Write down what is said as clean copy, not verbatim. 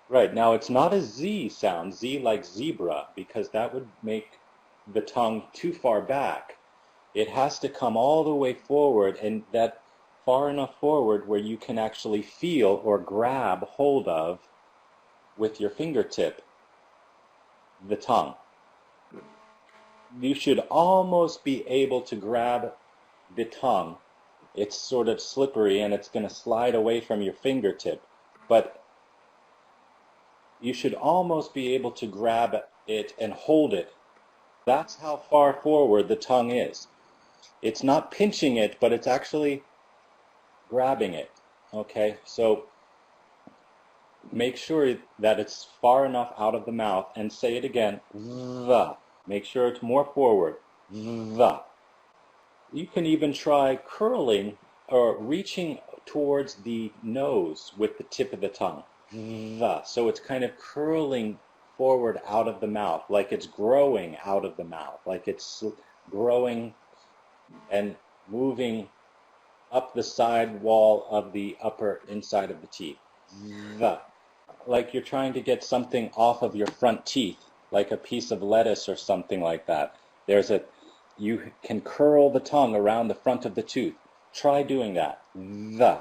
Right, now it's not a Z sound, Z like zebra, because that would make the tongue too far back. It has to come all the way forward, and that far enough forward where you can actually feel or grab hold of with your fingertip the tongue. You should almost be able to grab the tongue. It's sort of slippery and it's going to slide away from your fingertip, but you should almost be able to grab it and hold it. That's how far forward the tongue is. It's not pinching it, but it's actually grabbing it. Okay, so make sure that it's far enough out of the mouth, and say it again, the. Make sure it's more forward, the. You can even try curling or reaching towards the nose with the tip of the tongue, the. So it's kind of curling forward out of the mouth, like it's growing out of the mouth, like it's growing and moving up the side wall of the upper inside of the teeth. The. Like you're trying to get something off of your front teeth, like a piece of lettuce or something like that. You can curl the tongue around the front of the tooth. Try doing that. The.